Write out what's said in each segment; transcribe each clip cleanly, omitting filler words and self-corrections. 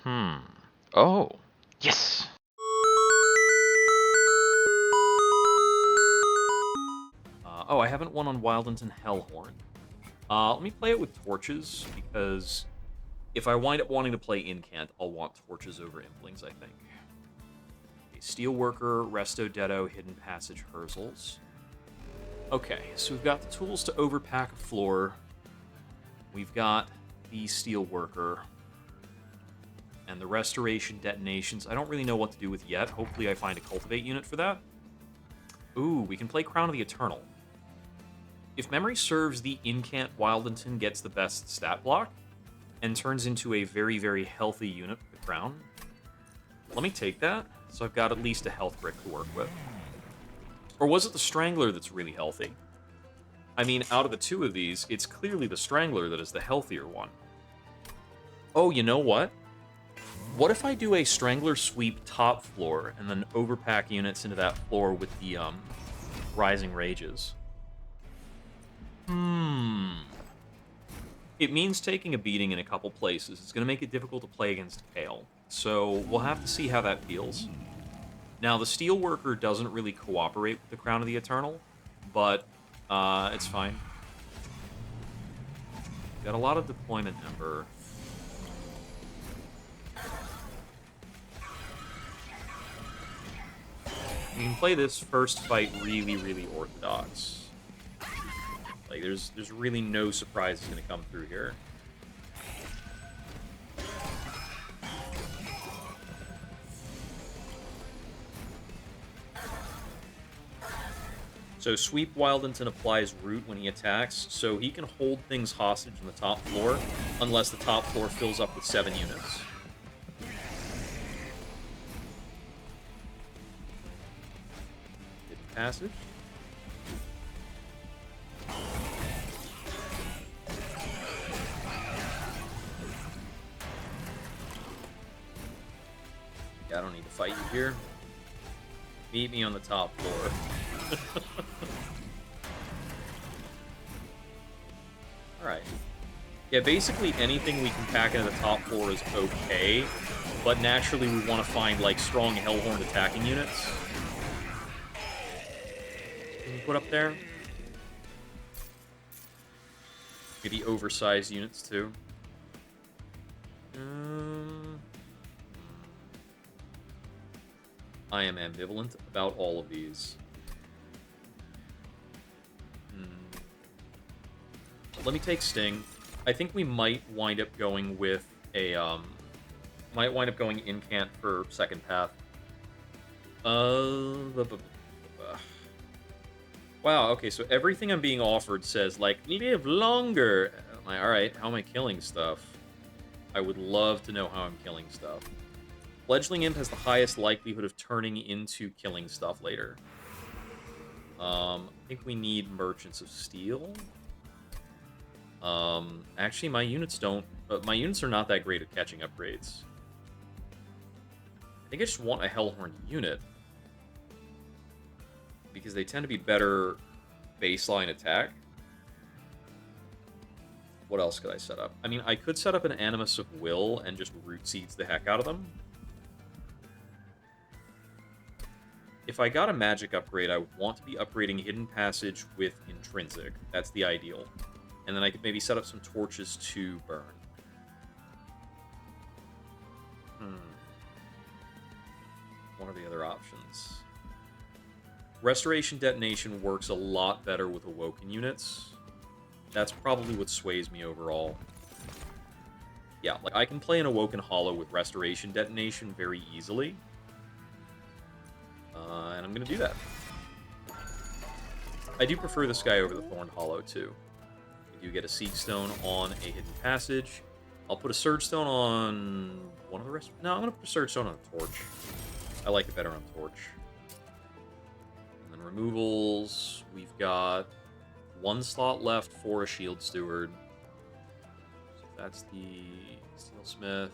Hmm. Oh. Yes! Oh, I haven't won on Wildington Hellhorn. Let me play it with torches, because if I wind up wanting to play Incant, I'll want torches over Implings, I think. Okay, Steelworker, Resto Detto, Hidden Passage, Herzels. Okay, so we've got the tools to overpack a floor. We've got the Steelworker. And the Restoration Detonations, I don't really know what to do with yet. Hopefully I find a Cultivate unit for that. Ooh, we can play Crown of the Eternal. If memory serves, the Incant Wildington gets the best stat block and turns into a very, very healthy unit with the Crown. Let me take that, so I've got at least a health brick to work with. Or was it the Strangler that's really healthy? I mean, out of the two of these, it's clearly the Strangler that is the healthier one. Oh, you know what? What if I do a Strangler sweep top floor and then overpack units into that floor with the Rising Rages? It means taking a beating in a couple places. It's going to make it difficult to play against Kale. So we'll have to see how that feels. Now, the Steelworker doesn't really cooperate with the Crown of the Eternal, but it's fine. Got a lot of deployment number. You can play this first fight really, really orthodox. Like, there's really no surprises going to come through here. So Sweep Wildington applies Root when he attacks, so he can hold things hostage on the top floor, unless the top floor fills up with 7 units. Hidden Passage. I don't need to fight you here. Meet me on the top floor. Alright. Yeah, basically anything we can pack into the top floor is okay, but naturally we want to find, like, strong Hellhorn attacking units. Can you put up there? Maybe oversized units, too. I am ambivalent about all of these. Let me take Sting. I think we might wind up going with a, might wind up going Incant for second path. Wow, okay, so everything I'm being offered says, like, live longer. I'm like, alright, how am I killing stuff? I would love to know how I'm killing stuff. Fledgling Imp has the highest likelihood of turning into killing stuff later. I think we need Merchants of Steel. Actually, my units don't... my units are not that great at catching upgrades. I think I just want a Hellhorn unit. Because they tend to be better baseline attack. What else could I set up? I mean, I could set up an Animus of Will and just Root Seeds the heck out of them. If I got a magic upgrade, I would want to be upgrading Hidden Passage with Intrinsic. That's the ideal. And then I could maybe set up some torches to burn. What are the other options? Restoration Detonation works a lot better with Awoken units. That's probably what sways me overall. Yeah, like, I can play an Awoken Hollow with Restoration Detonation very easily. And I'm going to do that. I do prefer this guy over the Thorned Hollow, too. I do get a Seek Stone on a Hidden Passage. I'll put a Surge Stone on one of the rest. No, I'm going to put a Surge Stone on a Torch. I like it better on Torch. And then removals. We've got 1 slot left for a Shield Steward. So that's the Steelsmith.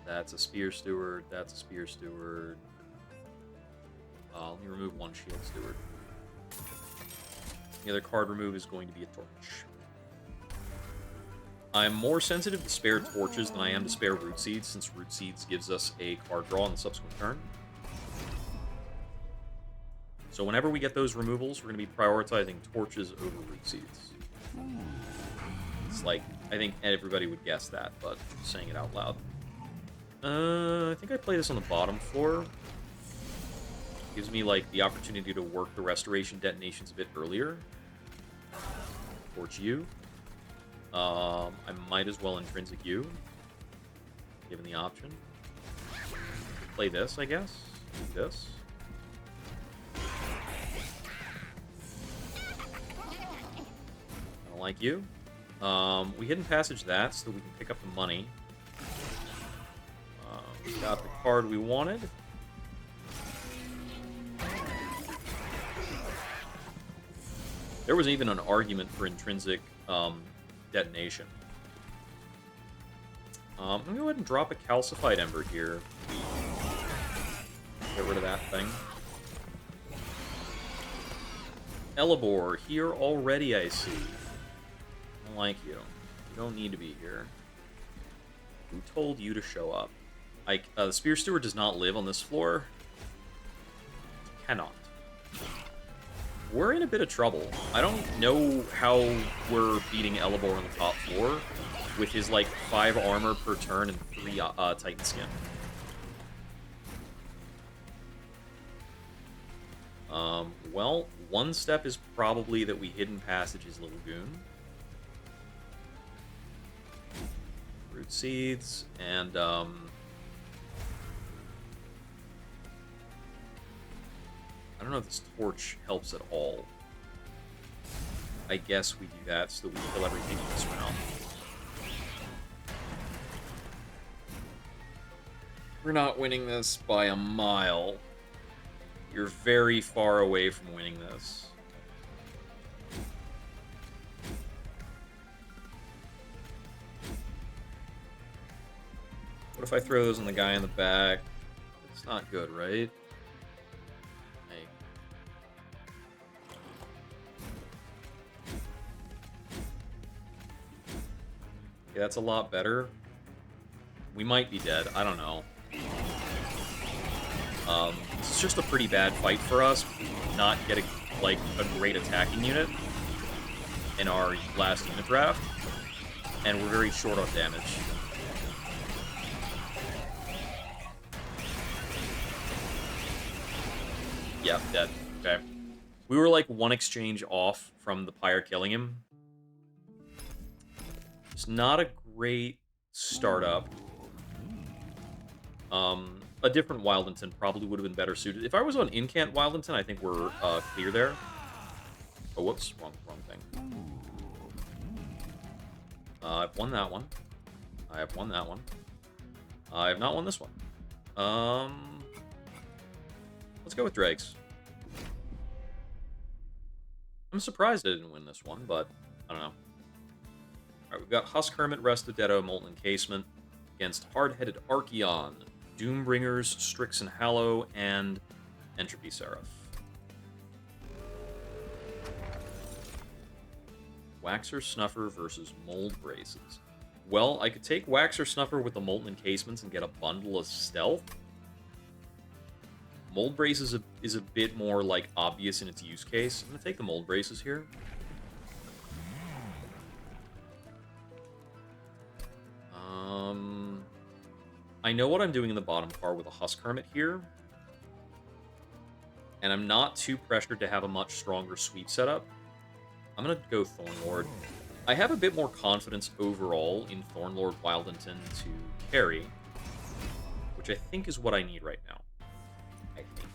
That's a Spear Steward. That's a Spear Steward. Let me remove 1 Shield Steward. The other card remove is going to be a Torch. I'm more sensitive to spare torches than I am to spare root seeds, since root seeds gives us a card draw on the subsequent turn. So whenever we get those removals, we're going to be prioritizing torches over root seeds. It's like, I think everybody would guess that, but saying it out loud. I think I play this on the bottom floor. Gives me, like, the opportunity to work the restoration detonations a bit earlier. Torch you. I might as well intrinsic you, given the option. Play this, I guess. Do this. I don't like you. We hidden passage that so that we can pick up the money. We got the card we wanted. There was even an argument for intrinsic detonation. I'm going to go ahead and drop a calcified ember here. Get rid of that thing. Elebor, here already, I see. I don't like you. You don't need to be here. Who told you to show up? The Spear Steward does not live on this floor. Cannot. We're in a bit of trouble. I don't know how we're beating Elebor on the top floor with his, like, 5 armor per turn and 3 Titan Skin. Well, one step is probably that we hidden passage his little goon. Root seeds, and, I don't know if this torch helps at all. I guess we do that so that we kill everything in this round. We're not winning this by a mile. You're very far away from winning this. What if I throw those on the guy in the back? It's not good, right? Hey. Okay, that's a lot better. We might be dead. I don't know. This is just a pretty bad fight for us. Not getting, like, a great attacking unit in our last unit draft. And we're very short on damage. Yeah, dead. Okay. We were, like, one exchange off from the Pyre killing him. It's not a great startup. A different Wildington probably would have been better suited. If I was on Incant Wildington, I think we're clear there. Oh, whoops. Wrong thing. I've won that one. I have won that one. I have not won this one. Let's go with Dregs. I'm surprised I didn't win this one, but I don't know. Alright, we've got Husk Hermit, Restodetto, Molten Encasement against Hard-Headed Archeon, Doombringers, Strix and Hallow, and Entropy Seraph. Waxer Snuffer versus Mold Braces. Well, I could take Waxer Snuffer with the Molten Encasements and get a bundle of stealth. Mold Braces is a bit more, like, obvious in its use case. I'm going to take the Mold Braces here. I know what I'm doing in the bottom card with a Husk Hermit here. And I'm not too pressured to have a much stronger sweep setup. I'm going to go Thornlord. I have a bit more confidence overall in Thornlord Wildington to carry, which I think is what I need right now. I think.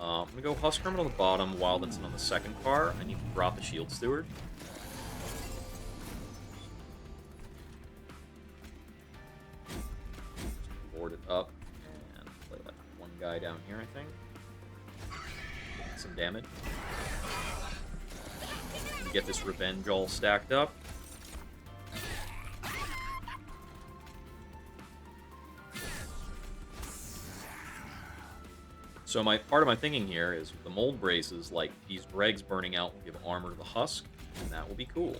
I'm going to go Husk Hermit on the bottom, Wildington on the second car. I need to drop the Shield Steward. Board it up and play that one guy down here, I think. Get some damage. Get this Revenge all stacked up. So part of my thinking here is with the Mold Braces, like, these dregs burning out will give armor to the Husk, and that will be cool.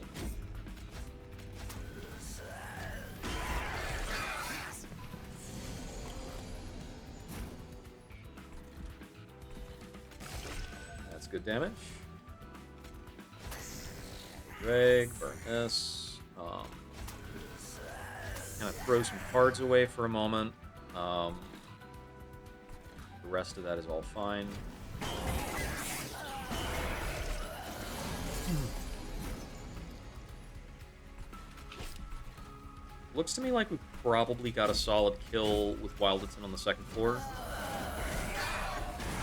good damage. Reg, burn this. Kind of throw some cards away for a moment. The rest of that is all fine. Looks to me like we probably got a solid kill with Wildington on the second floor.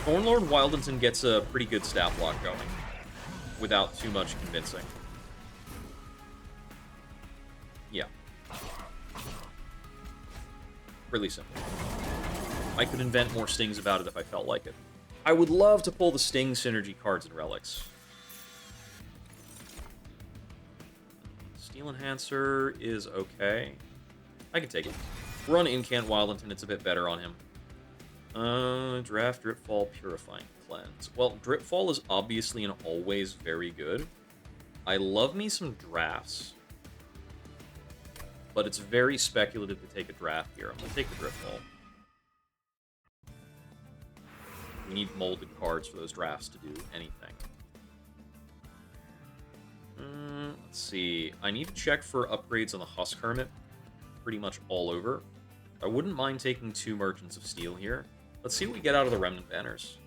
Thornlord Wildington gets a pretty good stat block going without too much convincing. Yeah. Really simple. I could invent more stings about it if I felt like it. I would love to pull the sting synergy cards and relics. Steel Enhancer is okay. I can take it. We're on Incant Wildington, it's a bit better on him. Draft, Dripfall, Purifying Cleanse. Well, Dripfall is obviously and always very good. I love me some drafts. But it's very speculative to take a draft here. I'm going to take the Dripfall. We need molded cards for those drafts to do anything. Let's see. I need to check for upgrades on the Husk Hermit pretty much all over. I wouldn't mind taking 2 Merchants of Steel here. Let's see what we get out of the Remnant Banners.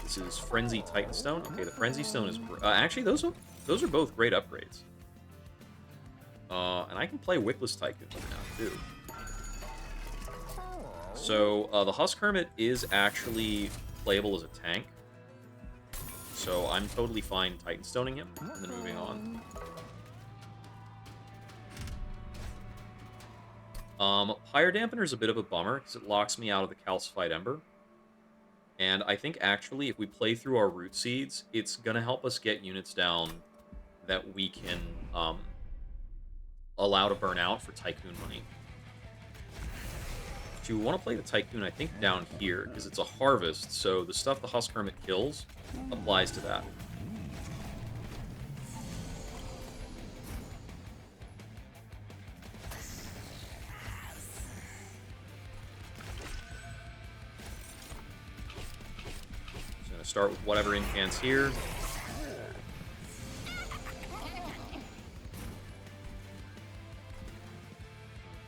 This is Frenzy Titanstone. Okay, the Frenzy Stone is... actually, those are both great upgrades. And I can play Wickless Tycoon now, too. So, the Husk Hermit is actually playable as a tank. So, I'm totally fine Titanstoning him, and then moving on. Pyre Dampener is a bit of a bummer, because it locks me out of the Calcified Ember. And I think, actually, if we play through our Root Seeds, it's going to help us get units down that we can allow to burn out for Tycoon money. Do you want to play the Tycoon, I think, down here, because it's a harvest, so the stuff the Husk Hermit kills applies to that. So I'm going to start with whatever incants here.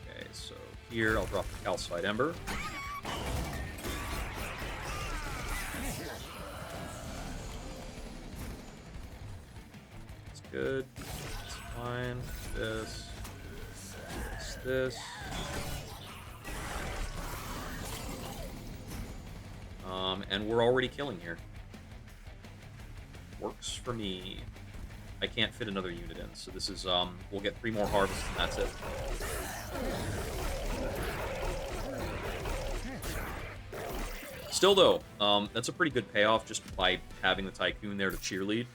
Okay, so here I'll drop the Calcified Ember. That's good. That's fine. This. This. And we're already killing here. Works for me. I can't fit another unit in, so this is, we'll get 3 more harvests and that's it. Still, though, that's a pretty good payoff just by having the Tycoon there to cheerlead.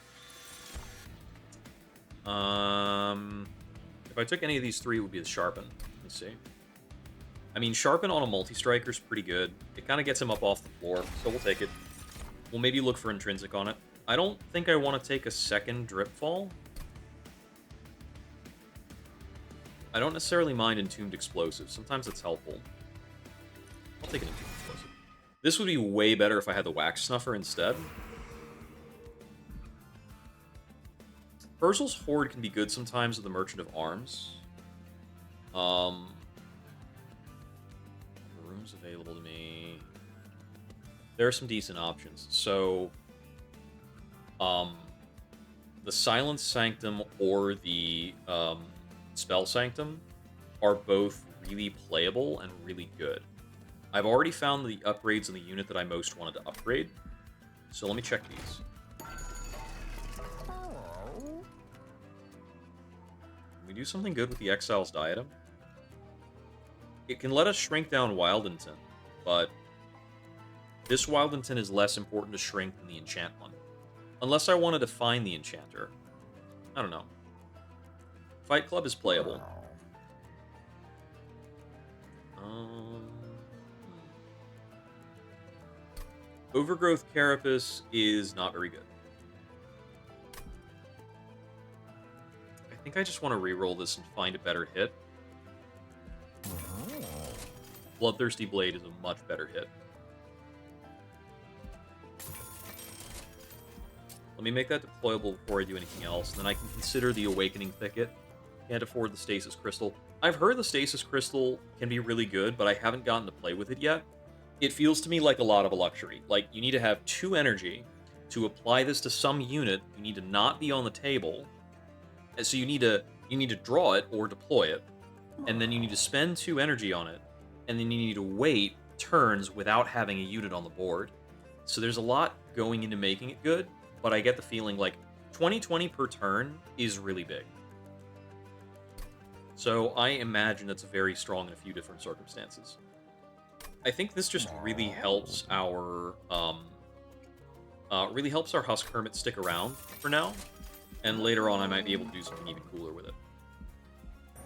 If I took any of these 3, it would be the Sharpen. Let me see. I mean, Sharpen on a multi-striker is pretty good. It kind of gets him up off the floor, so we'll take it. We'll maybe look for Intrinsic on it. I don't think I want to take a second Dripfall. I don't necessarily mind Entombed Explosive. Sometimes it's helpful. I'll take an Entombed Explosive. This would be way better if I had the Wax Snuffer instead. Urzel's Horde can be good sometimes with the Merchant of Arms. Rooms available to me. There are some decent options. So, the Silence Sanctum or the Spell Sanctum are both really playable and really good. I've already found the upgrades in the unit that I most wanted to upgrade. So let me check these. Can we do something good with the Exile's Diadem? It can let us shrink down Wildington, but this Wildington is less important to shrink than the enchant one. Unless I wanted to find the enchanter. I don't know. Fight Club is playable. Overgrowth Carapace is not very good. I think I just want to reroll this and find a better hit. Bloodthirsty Blade is a much better hit. Let me make that deployable before I do anything else, and then I can consider the Awakening Thicket. Can't afford the Stasis Crystal. I've heard the Stasis Crystal can be really good, but I haven't gotten to play with it yet. It feels to me like a lot of a luxury. Like, you need to have 2 energy to apply this to some unit. You need to not be on the table. And so you need to draw it or deploy it, and then you need to spend 2 energy on it, and then you need to wait turns without having a unit on the board. So there's a lot going into making it good, but I get the feeling like 20/20 per turn is really big. So I imagine it's very strong in a few different circumstances. I think this just really helps our Husk Hermit stick around for now, and later on I might be able to do something even cooler with it.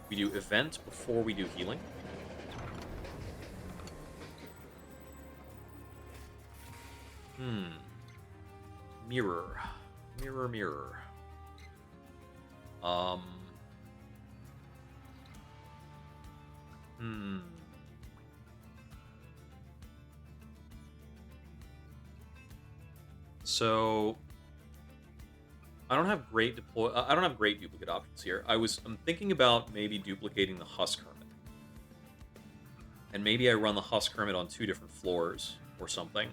We do event before we do healing. Mirror. Mirror, mirror. So I don't have great duplicate options here. I'm thinking about maybe duplicating the Husk Hermit. And maybe I run the Husk Hermit on 2 different floors or something.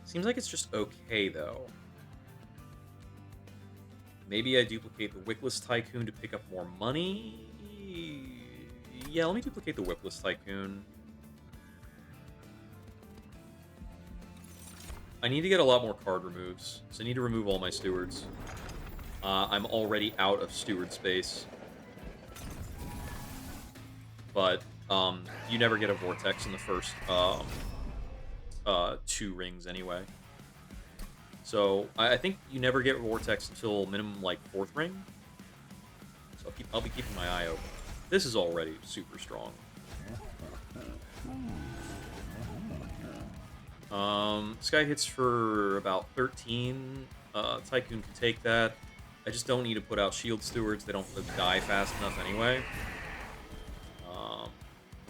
Seems like it's just okay, though. Maybe I duplicate the Wickless Tycoon to pick up more money? Yeah, let me duplicate the Wickless Tycoon. I need to get a lot more card removes, so I need to remove all my stewards. I'm already out of steward space. But you never get a Vortex in the first 2 rings anyway. So I think you never get Vortex until minimum, like, 4th ring. So I'll be keeping my eye open. This is already super strong. This guy hits for about 13. Tycoon can take that. I just don't need to put out Shield Stewards. They don't die fast enough anyway. I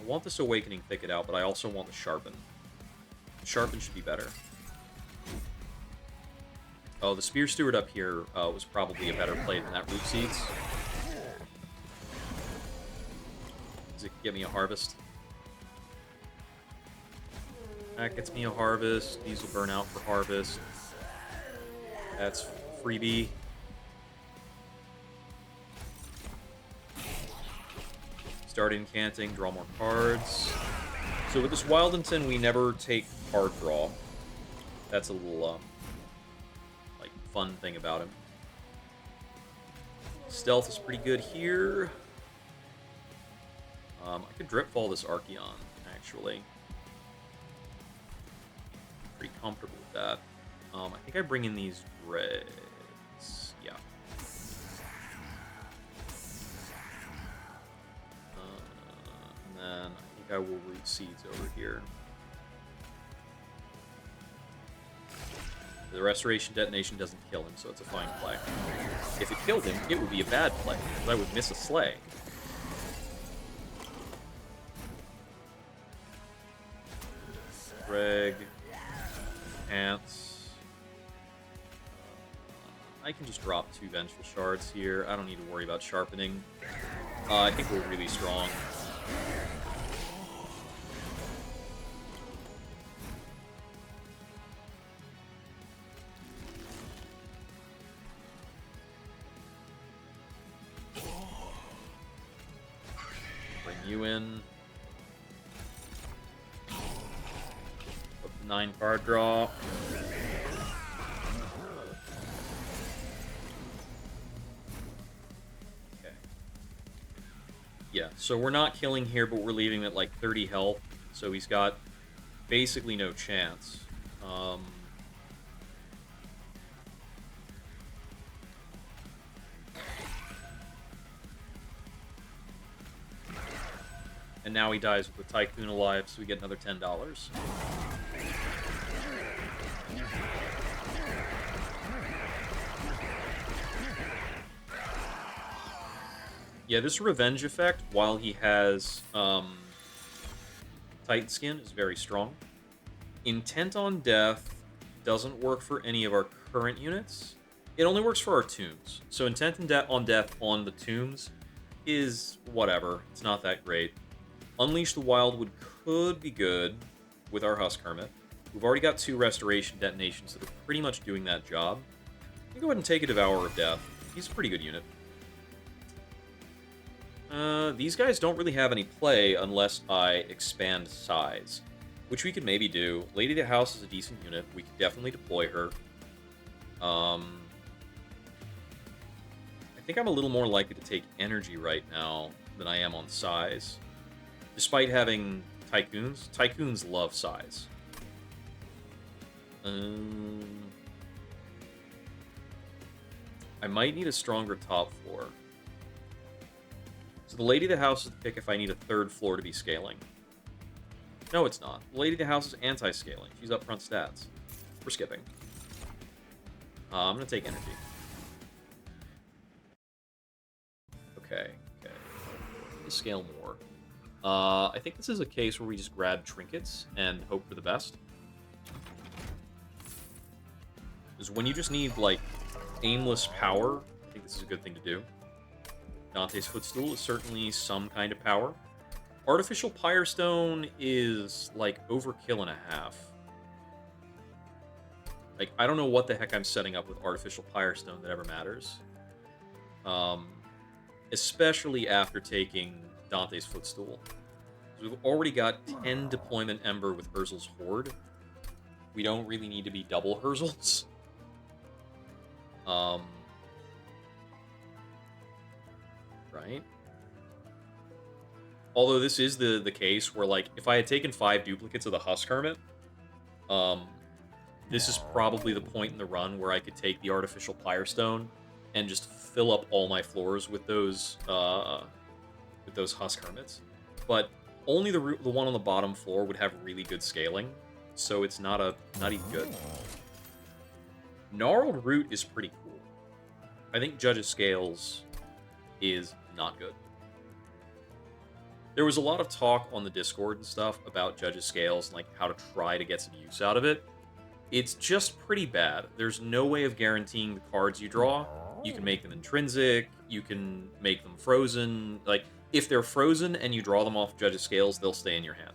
want this Awakening Thicket out, but I also want the Sharpen. Sharpen should be better. Oh, the Spear Steward up here was probably a better play than that Root Seeds. Does it get me a Harvest? That gets me a Harvest. These will burn out for Harvest. That's freebie. Start incanting, draw more cards. So with this Wildington, we never take card draw. That's a little, like, fun thing about him. Stealth is pretty good here. I could Dripfall this Archeon, actually. Pretty comfortable with that. I think I bring in these Dreads. Yeah. And then I think I will Root Seeds over here. The Restoration Detonation doesn't kill him, so it's a fine play. If it killed him, it would be a bad play, because I would miss a Slay. Greg. Ants. I can just drop 2 Vengeful Shards here. I don't need to worry about sharpening. I think we're really strong. Bring you in. 9 card draw. Okay. Yeah, so we're not killing here, but we're leaving him at like 30 health, so he's got basically no chance. And now he dies with the Tycoon alive, so we get another $10. Yeah, this revenge effect, while he has Titan Skin, is very strong. Intent on Death doesn't work for any of our current units. It only works for our tombs. So Intent on Death on the tombs is whatever. It's not that great. Unleash the Wildwood could be good with our Husk Hermit. We've already got 2 Restoration detonations that are pretty much doing that job. I'm gonna go ahead and take a Devourer of Death. He's a pretty good unit. These guys don't really have any play unless I expand size, which we could maybe do. Lady of the House is a decent unit. We could definitely deploy her. I think I'm a little more likely to take energy right now than I am on size. Despite having Tycoons, Tycoons love size. I might need a stronger top floor. So the Lady of the House is the pick if I need a 3rd floor to be scaling. No, it's not. The Lady of the House is anti-scaling. She's upfront stats. We're skipping. I'm going to take energy. Okay. Need to scale more. I think this is a case where we just grab trinkets and hope for the best. Because when you just need, like, aimless power, I think this is a good thing to do. Dante's Footstool is certainly some kind of power. Artificial Pyrestone is, like, overkill and a half. Like, I don't know what the heck I'm setting up with Artificial Pyrestone that ever matters. Especially after taking Dante's Footstool. We've already got 10 Deployment Ember with Urzel's Horde. We don't really need to be double Urzels. Right? Although this is the case where, like, if I had taken 5 duplicates of the Husk Hermit, this is probably the point in the run where I could take the Artificial Pyrestone and just fill up all my floors with those Husk Hermits. But only the one on the bottom floor would have really good scaling, so it's not even good. Gnarled Root is pretty cool. I think Judge's Scales is not good. There was a lot of talk on the Discord and stuff about Judge's Scales and, like, how to try to get some use out of it. It's just pretty bad. There's no way of guaranteeing the cards you draw. You can make them intrinsic, you can make them frozen. Like, if they're frozen and you draw them off Judge's Scales, they'll stay in your hand.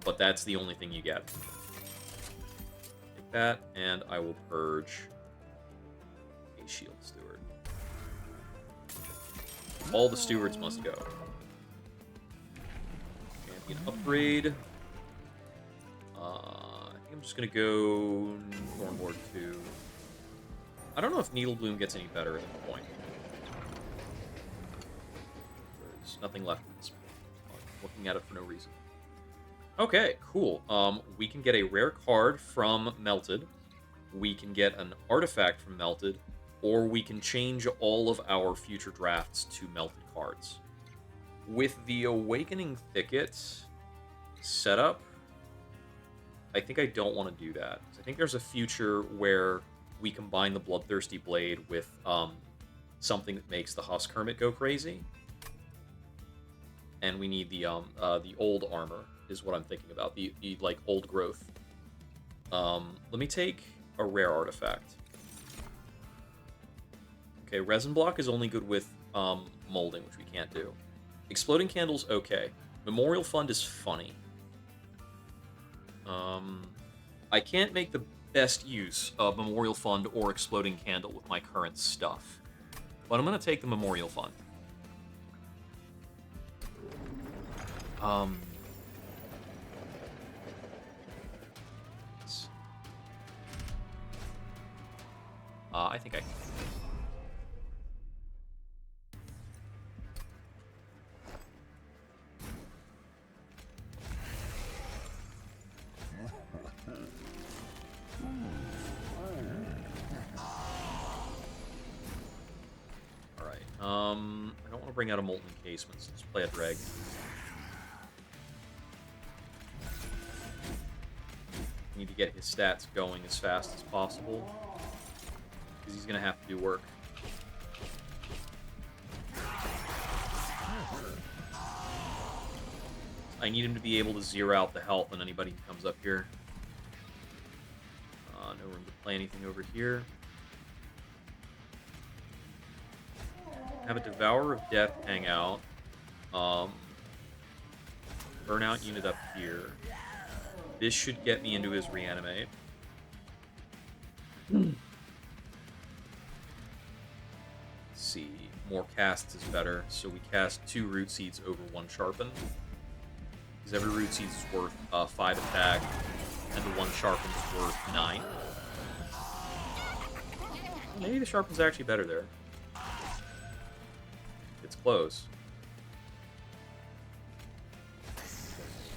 But that's the only thing you get. Take that, and I will purge a Shield Steward. All the stewards must go. Champion upgrade. I think I'm just going to go Thornboard 2. I don't know if Needle Bloom gets any better at the point. There's nothing left at this point. I'm looking at it for no reason. Okay, cool. We can get a rare card from Melted. We can get an artifact from Melted. Or we can change all of our future drafts to Melted cards. With the Awakening Thicket setup, I think I don't want to do that. I think there's a future where we combine the Bloodthirsty Blade with something that makes the Husk Hermit go crazy. And we need the old armor, is what I'm thinking about. The like, old growth. Let me take a rare artifact. Okay, Resin Block is only good with molding, which we can't do. Exploding Candle's okay. Memorial Fund is funny. I can't make the best use of Memorial Fund or Exploding Candle with my current stuff. But I'm going to take the Memorial Fund. I think I can. I don't want to bring out a Molten Casement, so let's play a Dreg. Need to get his stats going as fast as possible, because he's going to have to do work. I need him to be able to zero out the health on anybody who comes up here. No room to play anything over here. Have a Devourer of Death hang out. Um, Burnout unit up here. This should get me into his Reanimate. Let's see. More casts is better. So we cast 2 Root Seeds over 1 Sharpen. Because every Root Seed is worth 5 attack, and the 1 Sharpen's worth 9. Maybe the Sharpen's actually better there. It's close.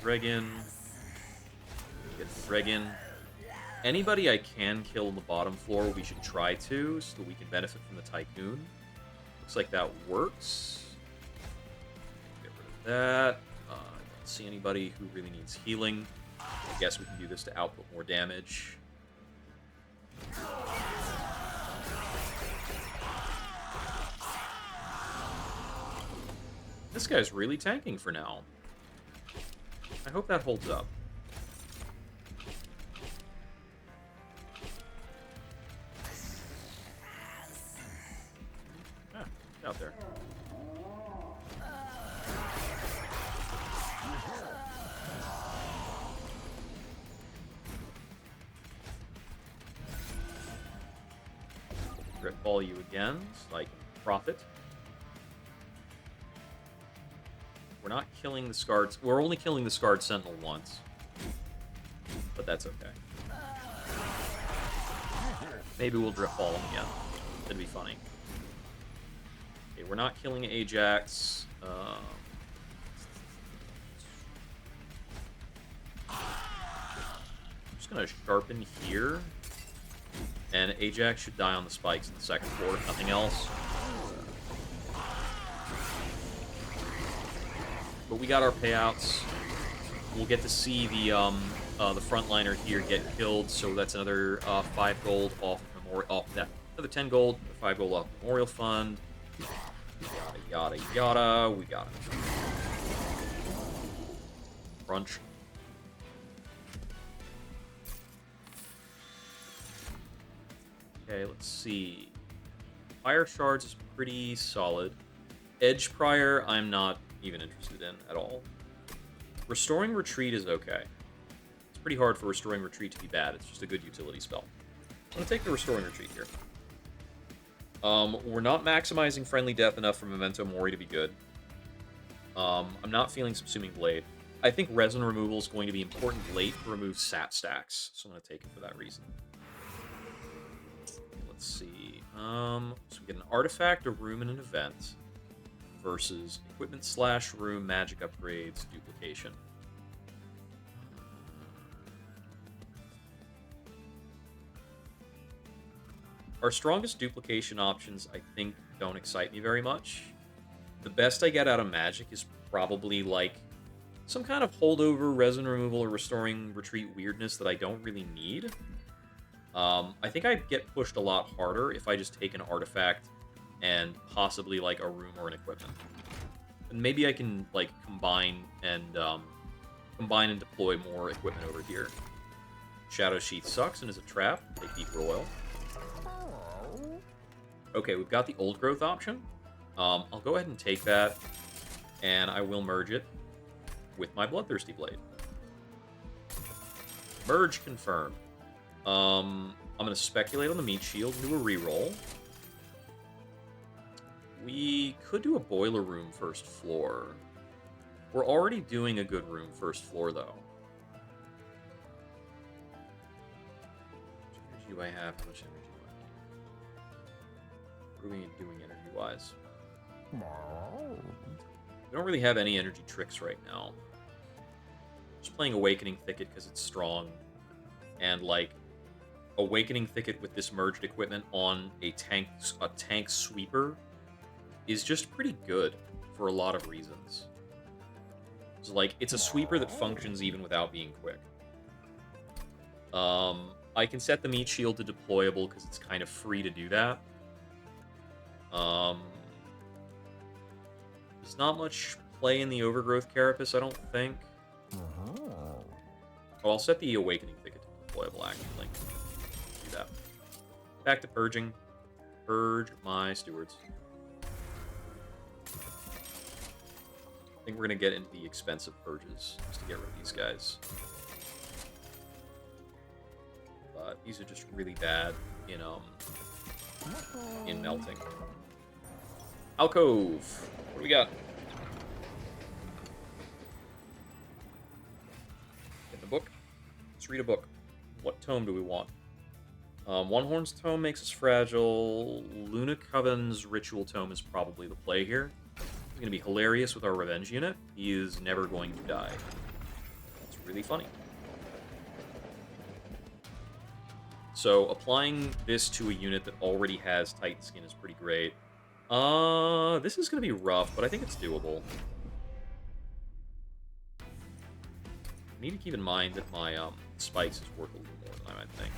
Dragon. Get the Dragon. Anybody I can kill on the bottom floor, we should try to, so that we can benefit from the Tycoon. Looks like that works. Get rid of that. I don't see anybody who really needs healing. I guess we can do this to output more damage. This guy's really tanking for now. I hope that holds up. Out there. Grip ball you again, so I can profit. We're not killing the Scarred... We're only killing the Scarred Sentinel once. But that's okay. Maybe we'll drip ball him again. That'd be funny. Okay, we're not killing Ajax. I'm just gonna sharpen here. And Ajax should die on the spikes on the second floor, if nothing else. But we got our payouts. We'll get to see the frontliner here get killed, so that's another 5 gold off that. Another 10 gold, 5 gold off Memorial Fund. Yada, yada, yada. We got it. Crunch. Okay, let's see. Fire Shards is pretty solid. Edge Prior, I'm not even interested in at all. Restoring Retreat is okay. It's pretty hard for Restoring Retreat to be bad. It's just a good utility spell. I'm going to take the Restoring Retreat here. We're not maximizing Friendly Death enough for Memento Mori to be good. I'm not feeling Subsuming Blade. I think Resin Removal is going to be important late to remove Sat stacks, so I'm going to take it for that reason. Let's see. So we get an Artifact, a Room, and an Event versus Equipment/Room, Magic Upgrades, Duplication. Our strongest duplication options, I think, don't excite me very much. The best I get out of Magic is probably, like, some kind of holdover, resin removal, or restoring retreat weirdness that I don't really need. I think I'd get pushed a lot harder if I just take an artifact and possibly, like, a room or an equipment. And maybe I can, like, combine and deploy more equipment over here. Shadow Sheath sucks and is a trap. Take Deep Royal. Okay, we've got the Old Growth option. I'll go ahead and take that, and I will merge it with my Bloodthirsty Blade. Merge confirmed. I'm going to speculate on the Meat Shield and do a reroll. We could do a Boiler Room first floor. We're already doing a good room first floor, though. How much energy do I have? How much energy do I need? What are we doing energy-wise? We don't really have any energy tricks right now. Just playing Awakening Thicket because it's strong. And, like, Awakening Thicket with this merged equipment on a tank sweeper is just pretty good for a lot of reasons. So, like, it's a sweeper that functions even without being quick. I can set the Meat Shield to deployable because it's kind of free to do that. There's not much play in the Overgrowth Carapace, I don't think. Oh, I'll set the Awakening Thicket to deployable, actually. Do that. Back to Purging. Purge my stewards. think we're going to get into the expensive purges just to get rid of these guys. But these are just really bad in melting. Alcove. What do we got? Get the book. Let's read a book. What tome do we want? One Horn's tome makes us fragile. Luna Coven's ritual tome is probably the play here. He's going to be hilarious with our revenge unit. He is never going to die. That's really funny. So applying this to a unit that already has Titan Skin is pretty great. This is going to be rough, but I think it's doable. I need to keep in mind that my spikes is worth a little more than I might think.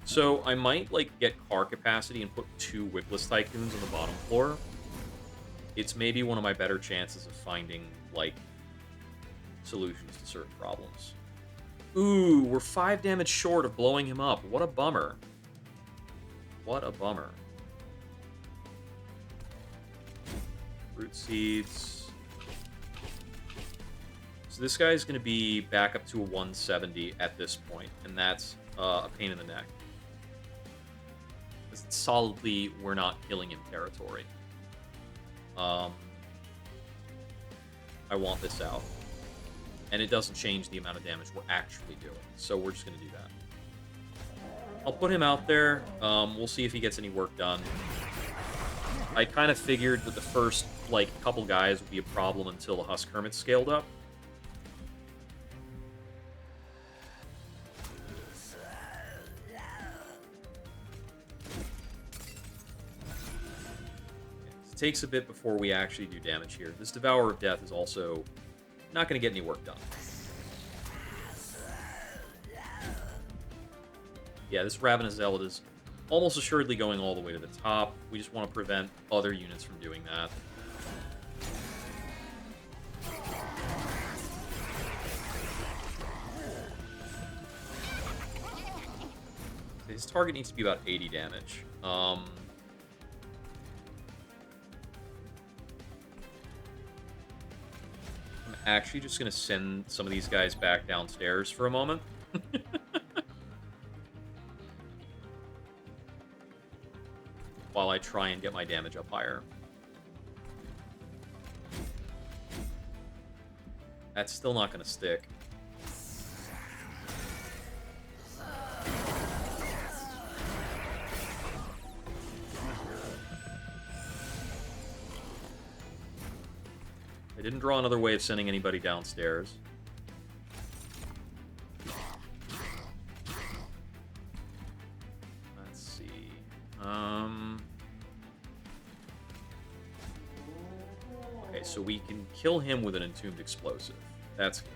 So I might get car capacity and put 2 Whipless Tycoons on the bottom floor. It's maybe one of my better chances of finding solutions to certain problems. Ooh, we're 5 damage short of blowing him up. What a bummer. What a bummer. Root seeds. So this guy's going to be back up to a 170 at this point, and that's a pain in the neck. It's solidly, we're not killing him territory. I want this out. And it doesn't change the amount of damage we're actually doing, so we're just going to do that. I'll put him out there. We'll see if he gets any work done. I kind of figured that the first, couple guys would be a problem until the Husk Hermit scaled up. It takes a bit before we actually do damage here. This Devourer of Death is also not going to get any work done. Yeah, this Ravenous Zealot is almost assuredly going all the way to the top. We just want to prevent other units from doing that. His target needs to be about 80 damage. I'm actually just going to send some of these guys back downstairs for a moment. While I try and get my damage up higher. That's still not going to stick. I didn't draw another way of sending anybody downstairs. Let's see. Okay, so we can kill him with an Entombed Explosive. That's good.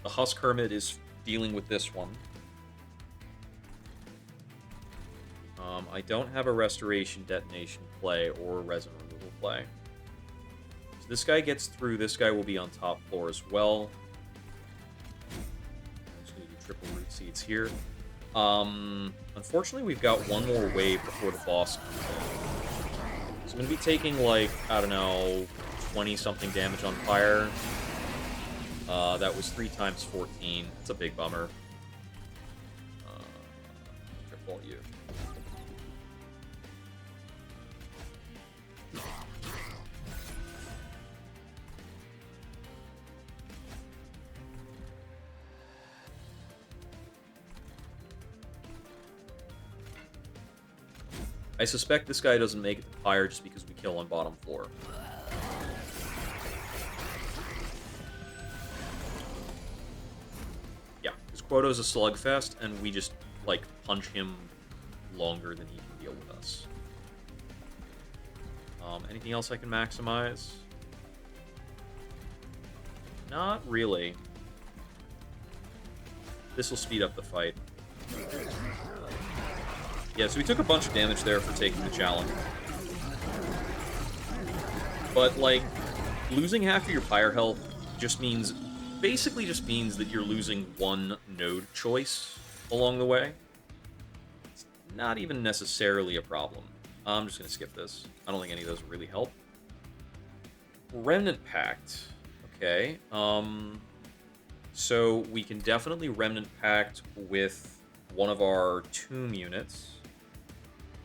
The Husk Hermit is dealing with this one. I don't have a Restoration Detonation play or a Resin Removal play. So this guy gets through. This guy will be on top floor as well. I'm just going to do triple Root Seeds here. Unfortunately, we've got one more wave before the boss comes in. So I'm going to be taking, I don't know, 20-something damage on fire. That was 3 times 14. It's a big bummer. Triple you. I suspect this guy doesn't make it to fire just because we kill on bottom floor. Yeah, because Quoto's a slugfest, and we just, punch him longer than he can deal with us. Anything else I can maximize? Not really. This will speed up the fight. Yeah, so we took a bunch of damage there for taking the challenge. But, losing half of your fire health basically just means that you're losing one node choice along the way. not even necessarily a problem. I'm just going to skip this. I don't think any of those really help. Remnant Pact. Okay. So we can definitely Remnant Pact with one of our tomb units.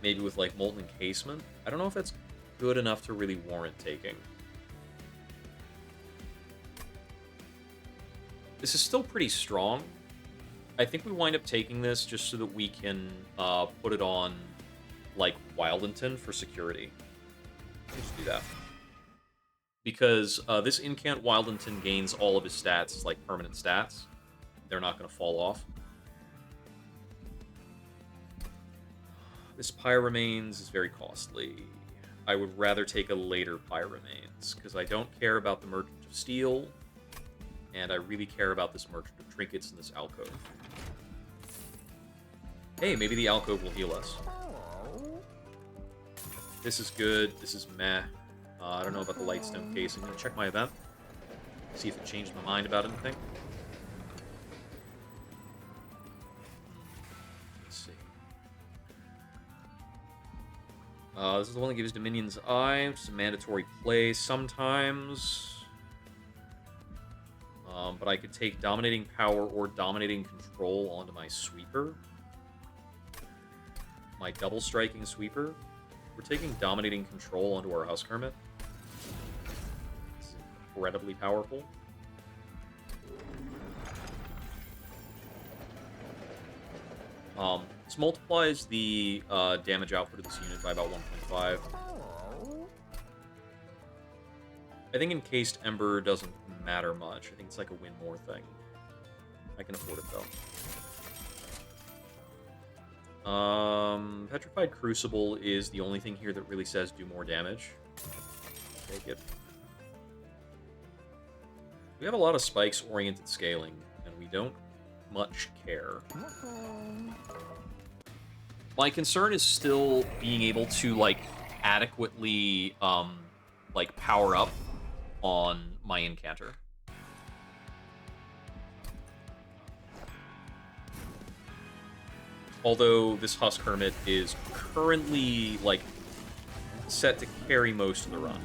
Maybe with, like, Molten Encasement. I don't know if that's good enough to really warrant taking. This is still pretty strong. I think we wind up taking this just so that we can put it on, like, Wildington for security. Let's do that. Because this Incant Wildington gains all of his stats as, like, permanent stats. They're not going to fall off. This Pyramanes is very costly. I would rather take a later Pyramanes, because I don't care about the Merchant of Steel, and I really care about this Merchant of Trinkets and this Alcove. Hey, maybe the Alcove will heal us. This is good. This is meh. I don't know about the Lightstone case. I'm going to check my event. See if it changed my mind about anything. Let's see. This is the one that gives Dominion's Eye, which is a mandatory play sometimes. But I could take Dominating Power or Dominating Control onto my Sweeper. My double striking Sweeper. We're taking Dominating Control onto our Husk Hermit. It's incredibly powerful. This multiplies the damage output of this unit by about 1.5. I think Encased Ember doesn't matter much. I think it's like a win more thing. I can afford it, though. Petrified Crucible is the only thing here that really says do more damage. Take it. We have a lot of spikes-oriented scaling, and we don't much care. My concern is still being able to, like, adequately, like, power up on my Incanter. Although this Husk Hermit is currently, like, set to carry most of the run.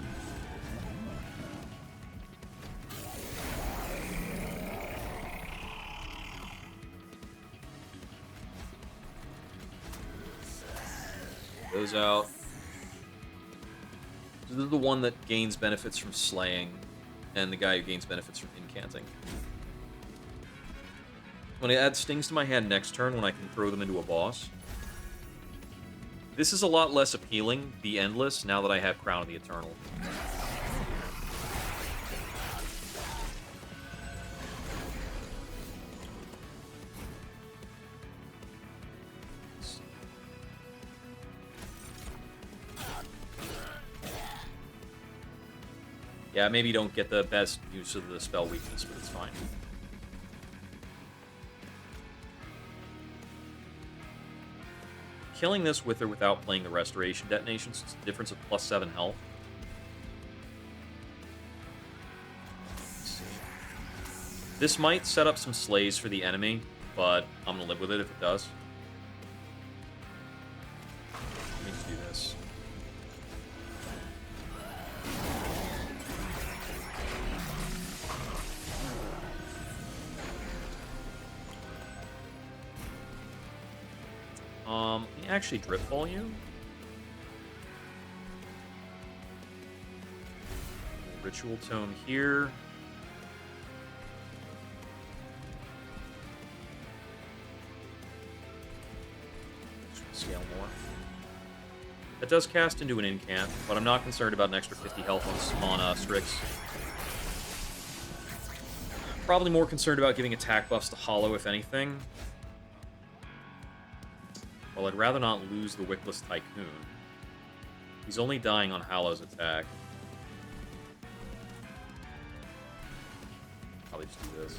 Those out. This is the one that gains benefits from slaying, and the guy who gains benefits from incanting. When I add stings to my hand next turn, when I can throw them into a boss. This is a lot less appealing, the Endless, now that I have Crown of the Eternal. Yeah, maybe you don't get the best use of the spell weakness, but it's fine. Killing this with or without playing the Restoration Detonation, so it's a difference of +7 health. This might set up some slays for the enemy, but I'm going to live with it if it does. Let me just do this. Let me actually Driftball you. Ritual Tome here. Scale more. That does cast into an incant, but I'm not concerned about an extra 50 health on Strix. Probably more concerned about giving attack buffs to Hollow, if anything. Well, I'd rather not lose the Wickless Tycoon. He's only dying on Hallow's attack. Probably just do this.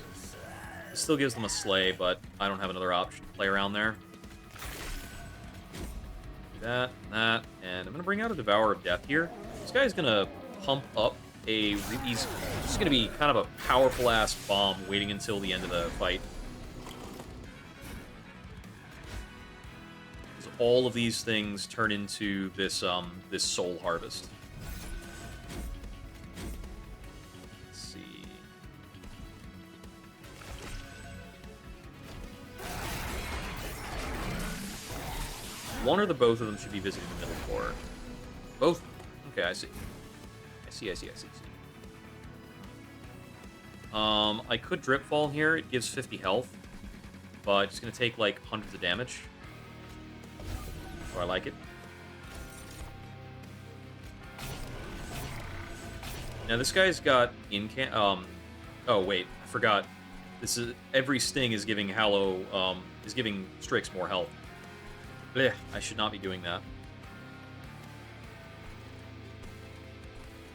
This still gives them a Slay, but I don't have another option to play around there. Do that, and I'm going to bring out a Devourer of Death here. This guy's going to pump up a... He's just going to be kind of a powerful-ass bomb waiting until the end of the fight. all of these things turn into this this soul harvest. Let's see. One or the both of them should be visiting the middle floor. Both. Okay, I see. I see. I could drip fall here. It gives 50 health, but it's gonna take like hundreds of damage. So I like it. Now this guy's got oh wait, I forgot. This is every sting is giving Hallow is giving Strix more health. Blech, I should not be doing that.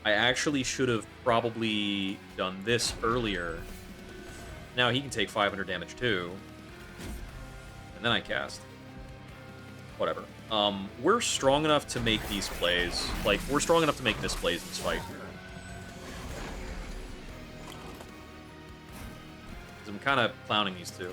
I actually should have probably done this earlier. Now he can take 500 damage too. And then I cast. Whatever. We're strong enough to make these plays. Like, we're strong enough to make misplays in this fight. Because I'm kind of clowning these two.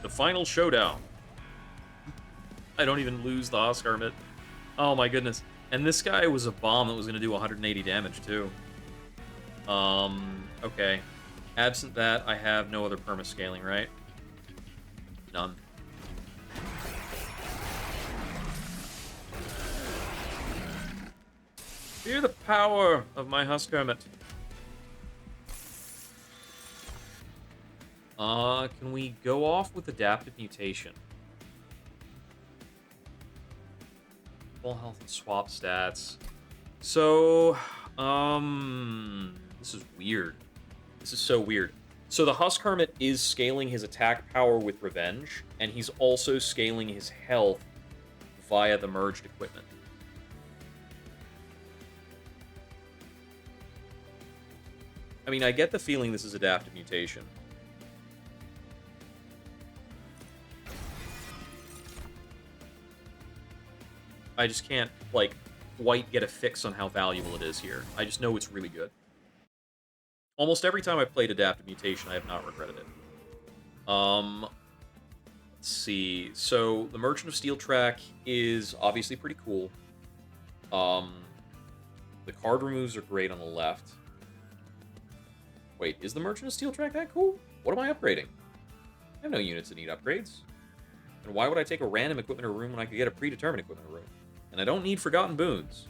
The final showdown. I don't even lose the Husk Hermit. Oh my goodness. And this guy was a bomb that was going to do 180 damage too. Okay. Absent that, I have no other perma-scaling, right? None. Fear the power of my Husk Hermit. Can we go off with Adaptive Mutation? Full health and swap stats. So, this is weird. This is so weird. So the Husk Hermit is scaling his attack power with Revenge, and he's also scaling his health via the merged equipment. I mean, I get the feeling this is Adaptive Mutation. I just can't, like, quite get a fix on how valuable it is here. I just know it's really good. Almost every time I've played Adaptive Mutation, I have not regretted it. Let's see. So, the Merchant of Steel track is obviously pretty cool. The card removes are great on the left. Wait, is the Merchant of Steel track that cool? What am I upgrading? I have no units that need upgrades. And why would I take a random equipment or room when I could get a predetermined equipment or room? And I don't need Forgotten Boons.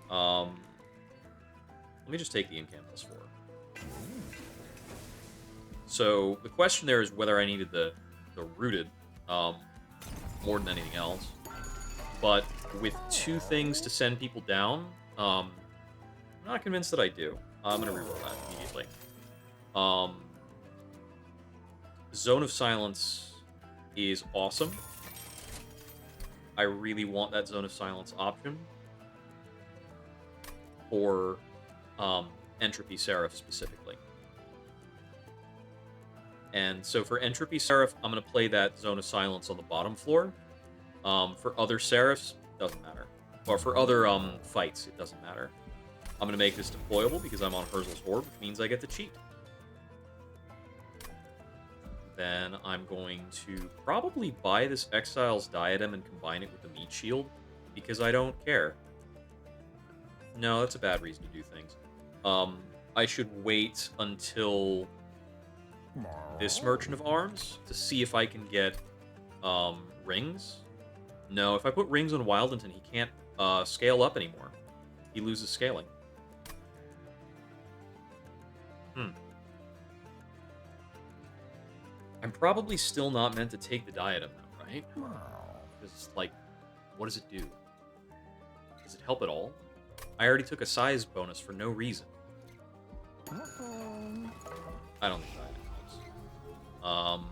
Let me just take the Incant +4. So the question there is whether I needed the Rooted more than anything else. But with two things to send people down, I'm not convinced that I do. I'm going to reroll that immediately. Zone of Silence is awesome. I really want that Zone of Silence option for Entropy Seraph specifically. And so for Entropy Seraph, I'm going to play that Zone of Silence on the bottom floor. For other Seraphs, doesn't matter. Or for other fights, it doesn't matter. I'm going to make this deployable because I'm on Herzl's Horde, which means I get to cheat. Then I'm going to probably buy this Exile's Diadem and combine it with the Meat Shield, because I don't care. No, that's a bad reason to do things. I should wait until this Merchant of Arms to see if I can get rings. No, if I put rings on Wildington, he can't scale up anymore. He loses scaling. I'm probably still not meant to take the Diadem, though, right? Because, like, what does it do? Does it help at all? I already took a size bonus for no reason. I don't think Diadem helps. I'm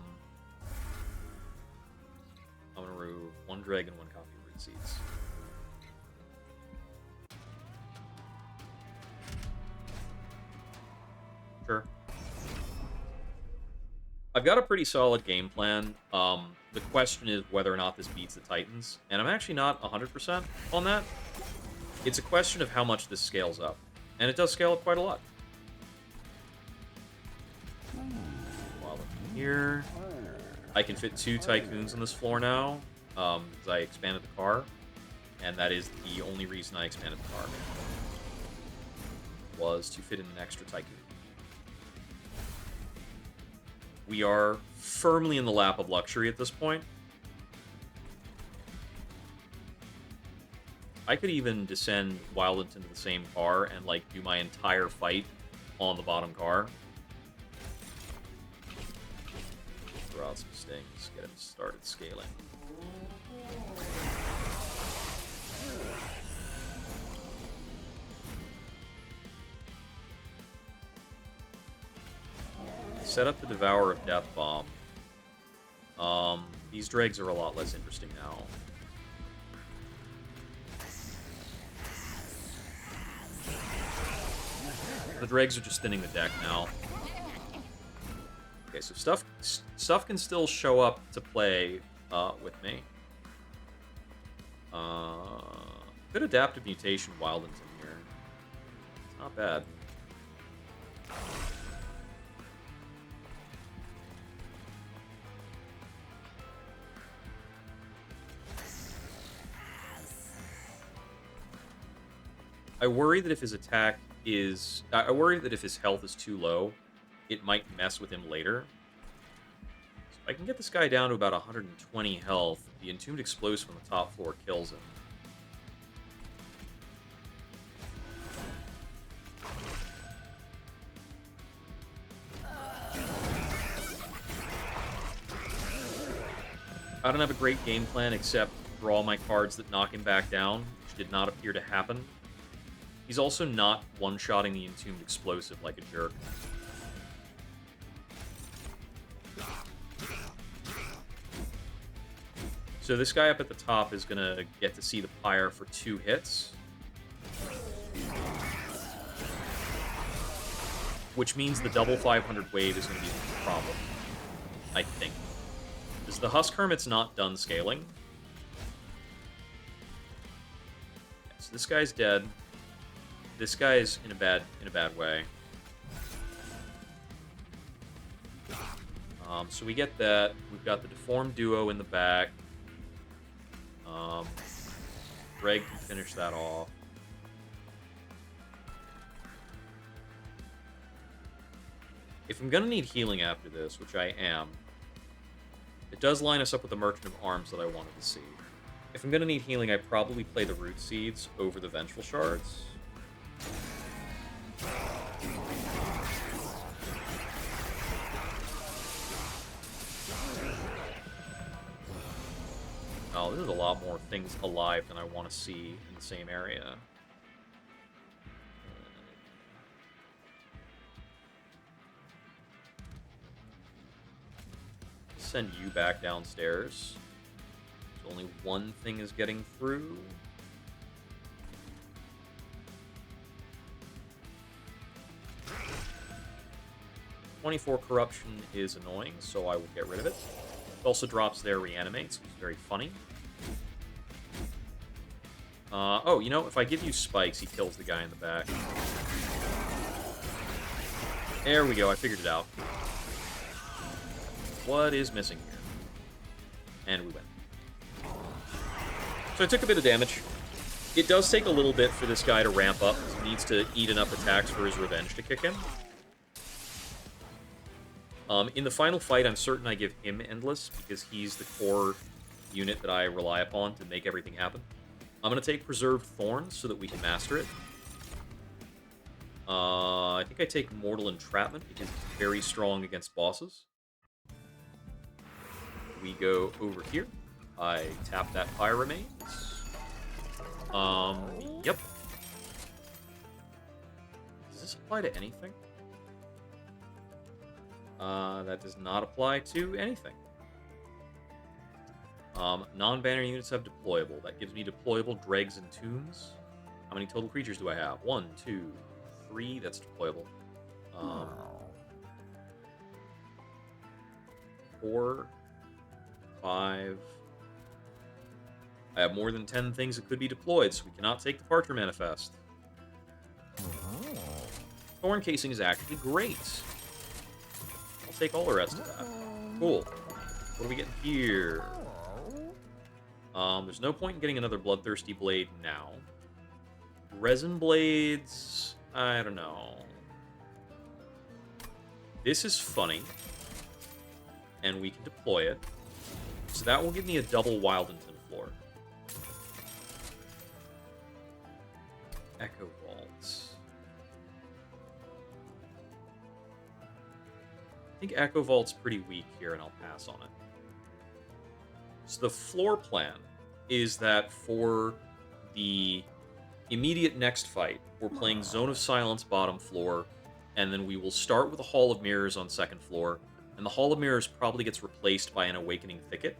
gonna remove 1 Dragon, 1 copy of Root Seeds. Sure. I've got a pretty solid game plan. The question is whether or not this beats the Titans, and I'm actually not 100% on that. It's a question of how much this scales up, and it does scale up quite a lot. While I'm here, I can fit 2 Tycoons on this floor now, because I expanded the car, and that is the only reason I expanded the car, was to fit in an extra Tycoon. We are firmly in the lap of luxury at this point. I could even descend Wildent into the same car and, like, do my entire fight on the bottom car. Throw out some stings, get him started scaling. Set up the Devourer of Death Bomb. These dregs are a lot less interesting now. The dregs are just thinning the deck now. Okay, so stuff can still show up to play with me. Good Adaptive Mutation Wildens in here. It's not bad. I worry that if his attack is... I worry that if his health is too low, it might mess with him later. So if I can get this guy down to about 120 health, the Entombed Explosive on the top floor kills him. I don't have a great game plan except draw my cards that knock him back down, which did not appear to happen. He's also not one-shotting the Entombed Explosive like a jerk. So this guy up at the top is going to get to see the Pyre for 2 hits. Which means the double 500 wave is going to be the problem, I think. Because the Husk Hermit's not done scaling. Yeah, so this guy's dead. This guy's in a bad way. So we get that. We've got the Deformed Duo in the back. Greg can finish that off. If I'm going to need healing after this, which I am, it does line us up with the Merchant of Arms that I wanted to see. If I'm going to need healing, I probably play the Root Seeds over the Vengeful Shards. Oh, this is a lot more things alive than I want to see in the same area. Send you back downstairs. So only one thing is getting through. "24 Corruption is annoying, so I will get rid of it. It also drops their Reanimates, which is very funny. Oh, you know, if I give you Spikes, he kills the guy in the back. There we go, I figured it out. What is missing here? And we win. So I took a bit of damage. It does take a little bit for this guy to ramp up. He needs to eat enough attacks for his revenge to kick in. In the final fight, I'm certain I give him Endless, because he's the core unit that I rely upon to make everything happen. I'm going to take Preserved Thorns so that we can master it. I think I take Mortal Entrapment, because it's very strong against bosses. We go over here. I tap that Fire Remains. Yep. Does this apply to anything? That does not apply to anything. Non-banner units have deployable. That gives me deployable dregs and tombs. How many total creatures do I have? 1, 2, 3. That's deployable. 4, 5. I have more than 10 things that could be deployed, so we cannot take the Parcher Manifest. Thorn Casing is actually great. I'll take all the rest of that. Cool. What are we getting here? There's no point in getting another Bloodthirsty Blade now. Resin Blades... I don't know. This is funny. And we can deploy it. So that will give me a double Wildington floor. Echo Vaults. I think Echo Vault's pretty weak here, and I'll pass on it. So the floor plan is that for the immediate next fight, we're playing Zone of Silence bottom floor, and then we will start with a Hall of Mirrors on second floor, and the Hall of Mirrors probably gets replaced by an Awakening Thicket.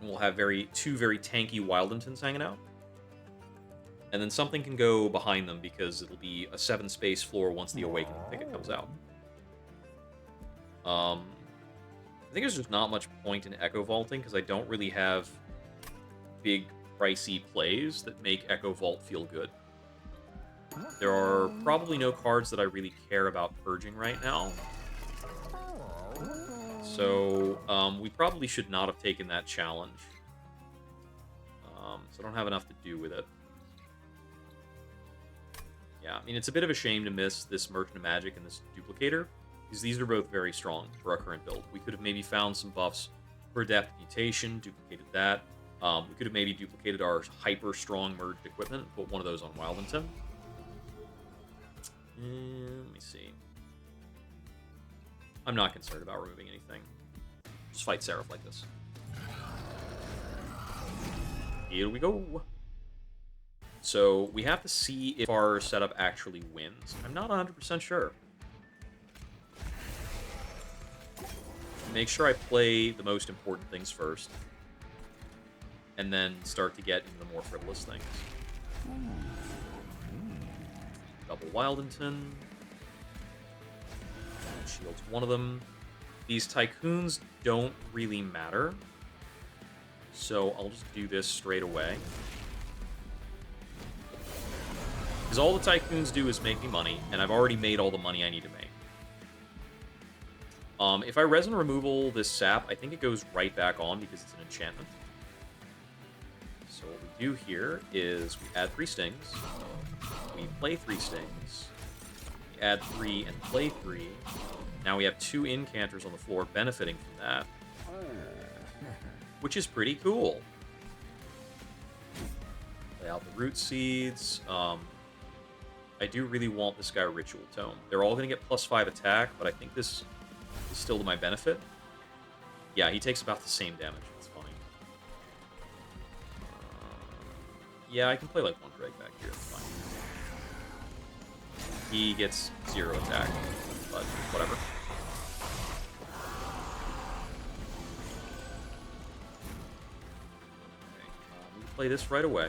And we'll have two very tanky Wildingtons hanging out. And then something can go behind them because it'll be a 7-space floor once the Awakening Thicket comes out. I think there's just not much point in Echo Vaulting because I don't really have big, pricey plays that make Echo Vault feel good. There are probably no cards that I really care about purging right now. So, we probably should not have taken that challenge. So I don't have enough to do with it. Yeah, I mean, it's a bit of a shame to miss this Merchant of Magic and this Duplicator, because these are both very strong for our current build. We could have maybe found some buffs for Adaptive Mutation, duplicated that. We could have maybe duplicated our hyper-strong merged equipment, put one of those on Wildington. Let me see. I'm not concerned about removing anything. Just fight Seraph like this. Here we go. So we have to see if our setup actually wins. I'm not 100% sure. Make sure I play the most important things first. And then start to get into the more frivolous things. Double Wildington. Shield's one of them. These Tycoons don't really matter. So I'll just do this straight away. Because all the Tycoons do is make me money, and I've already made all the money I need to make. If I resin removal this sap, I think it goes right back on because it's an enchantment. So what we do here is we add 3 stings. We play 3 stings. We add 3 and play 3. Now we have 2 incanters on the floor benefiting from that. Which is pretty cool. Play out the Root Seeds. I do really want this guy Ritual Tome. They're all going to get +5 attack, but I think this is still to my benefit. Yeah, he takes about the same damage. It's funny. Yeah, I can play like 1 Drake back here. It's fine. He gets 0 attack, but whatever. Okay, we can play this right away.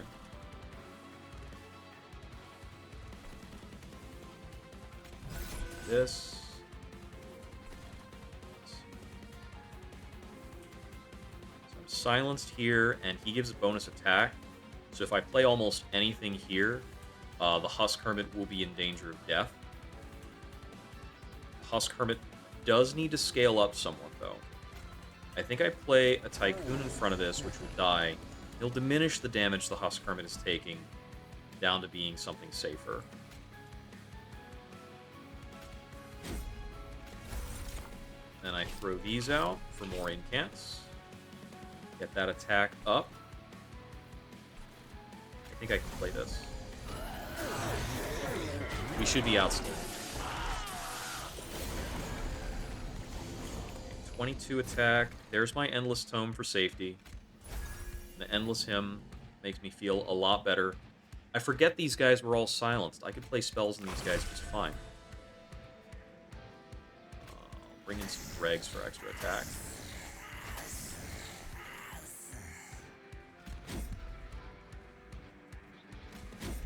This. So I'm silenced here, and he gives a bonus attack. So if I play almost anything here, the Husk Hermit will be in danger of death. The Husk Hermit does need to scale up somewhat, though. I think I play a Tycoon in front of this, which will die. He'll diminish the damage the Husk Hermit is taking down to being something safer. Then I throw these out for more incants. Get that attack up. I think I can play this. We should be outscored. 22 attack. There's my Endless Tome for safety. The Endless Hymn makes me feel a lot better. I forget these guys were all silenced. I could play spells on these guys just fine. Bring in some dregs for extra attack.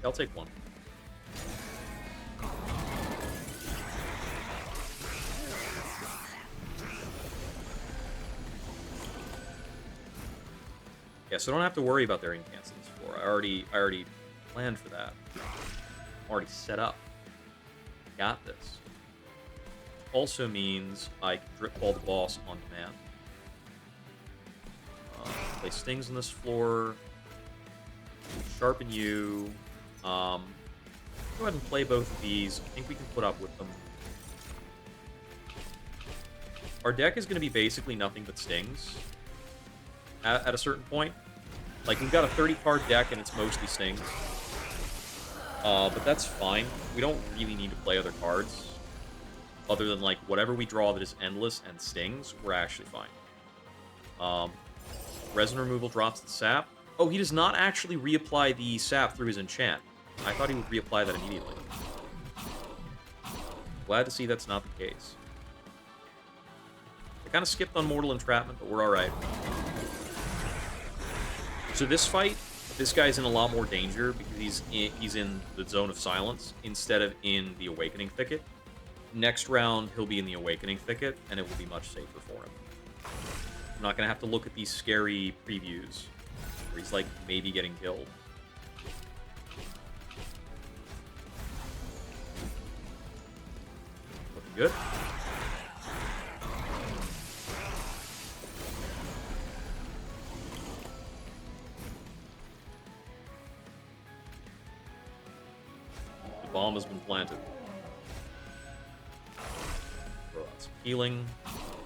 I'll take 1. Yeah, so I don't have to worry about their incants on this floor. I already planned for that. I'm already set up. Got this. Also means I can drip ball the boss on demand. Play stings on this floor. Sharpen you. Go ahead and play both of these. I think we can put up with them. Our deck is going to be basically nothing but stings at a certain point. Like, we've got a 30-card deck and it's mostly stings. But that's fine. We don't really need to play other cards. Other than, like, whatever we draw that is endless and stings, we're actually fine. Resin removal drops the sap. Oh, he does not actually reapply the sap through his enchant. I thought he would reapply that immediately. Glad to see that's not the case. I kind of skipped on Mortal Entrapment, but we're alright. So this fight, this guy's in a lot more danger because he's in the Zone of Silence instead of in the Awakening Thicket. Next round, he'll be in the Awakening Thicket, and it will be much safer for him. I'm not going to have to look at these scary previews where he's, like, maybe getting killed. Looking good. The bomb has been planted. Throw out some healing.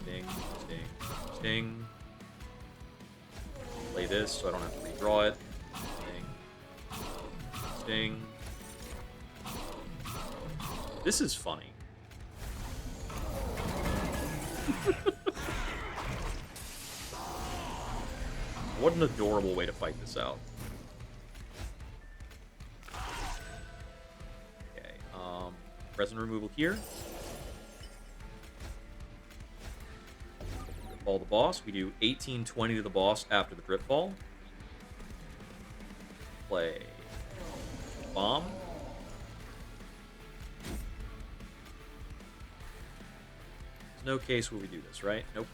Sting, sting, sting. Play this so I don't have to redraw it. Sting. Sting. This is funny. What an adorable way to fight this out. Okay, resin removal here. Drip ball the boss. We do 18-20 to the boss after the drip ball. Play bomb. There's no case where we do this, right? Nope.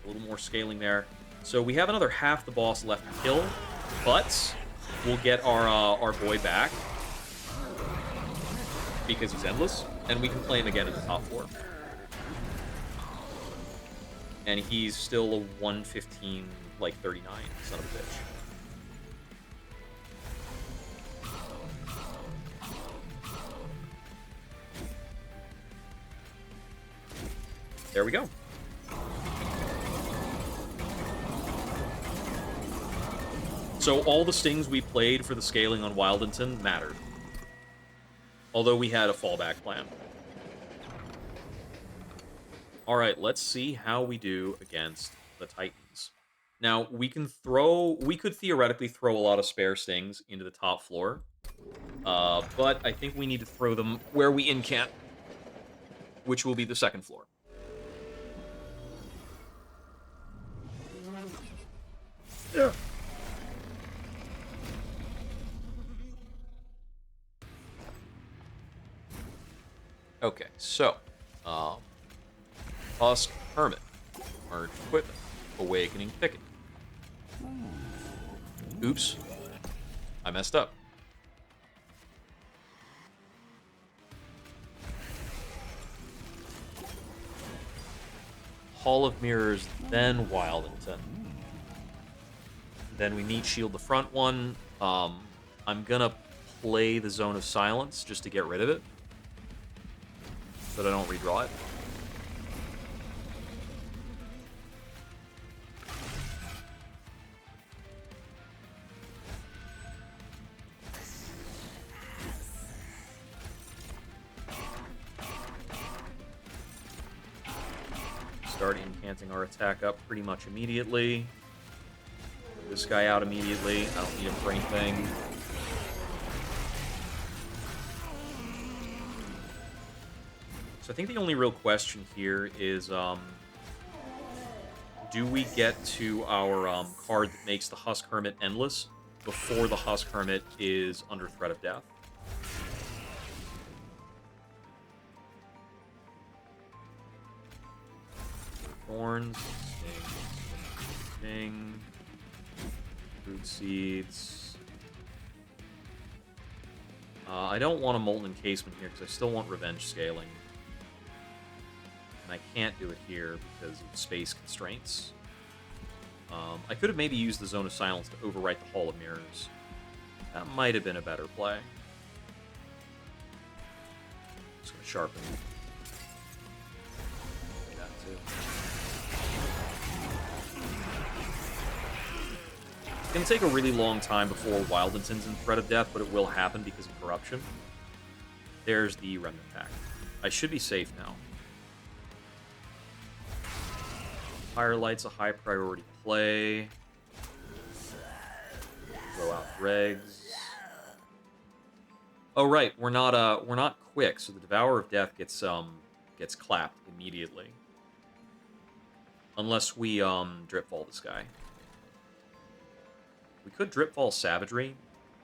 A little more scaling there. So we have another half the boss left to kill, but we'll get our boy back because he's endless, and we can play him again in the top floor. And he's still a 115, like 39, son of a bitch. There we go. So all the stings we played for the scaling on Wildington mattered. Although we had a fallback plan. Alright, let's see how we do against the Titans. Now, we could theoretically throw a lot of spare stings into the top floor. But I think we need to throw them where we incant, which will be the second floor. Yeah. Okay, so, Husk Hermit, Merge Equipment, Awakening Thicket. Oops, I messed up. Hall of Mirrors, then Wildington. Then we need shield the front one. I'm gonna play the Zone of Silence just to get rid of it, so that I don't redraw it. Start incanting our attack up pretty much immediately. Put this guy out immediately. I don't need him for anything. So I think the only real question here is, do we get to our card that makes the Husk Hermit endless before the Husk Hermit is under threat of death? Thorns, sting, sting. Food seeds. I don't want a molten encasement here because I still want revenge scaling. And I can't do it here because of space constraints. I could have maybe used the Zone of Silence to overwrite the Hall of Mirrors. That might have been a better play. Just gonna sharpen that too. It's gonna take a really long time before Wildington's in threat of death, but it will happen because of corruption. There's the Remnant Pack. I should be safe now. Firelight's a high priority play. Blow out Dregs. Oh right, we're not quick, so the Devourer of Death gets clapped immediately. Unless we Dripfall this guy. We could Dripfall Savagery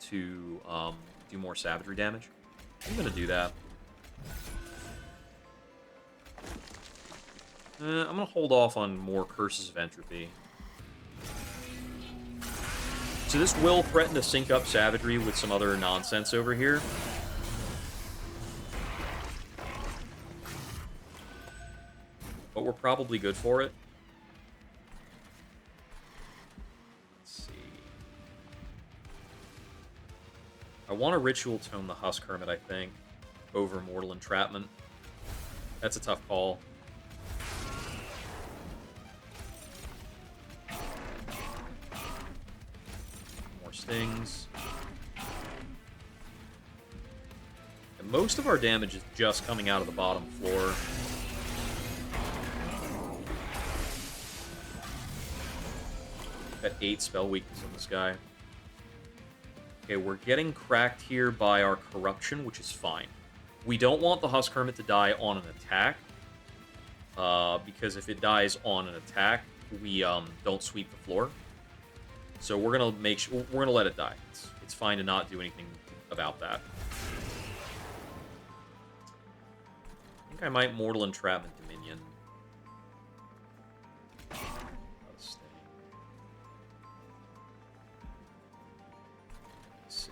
to do more savagery damage. I'm gonna do that. I'm gonna hold off on more Curses of Entropy. So this will threaten to sync up Savagery with some other nonsense over here. But we're probably good for it. Let's see. I want to Ritual Tome the Husk Hermit, I think, over Mortal Entrapment. That's a tough call. Stings. And most of our damage is just coming out of the bottom floor. Got 8 spell weakness on this guy. Okay, we're getting cracked here by our corruption, which is fine. We don't want the Husk Hermit to die on an attack, because if it dies on an attack, we don't sweep the floor. So we're gonna let it die. It's fine to not do anything about that. I think I might Mortal Entrapment Dominion. Let's see.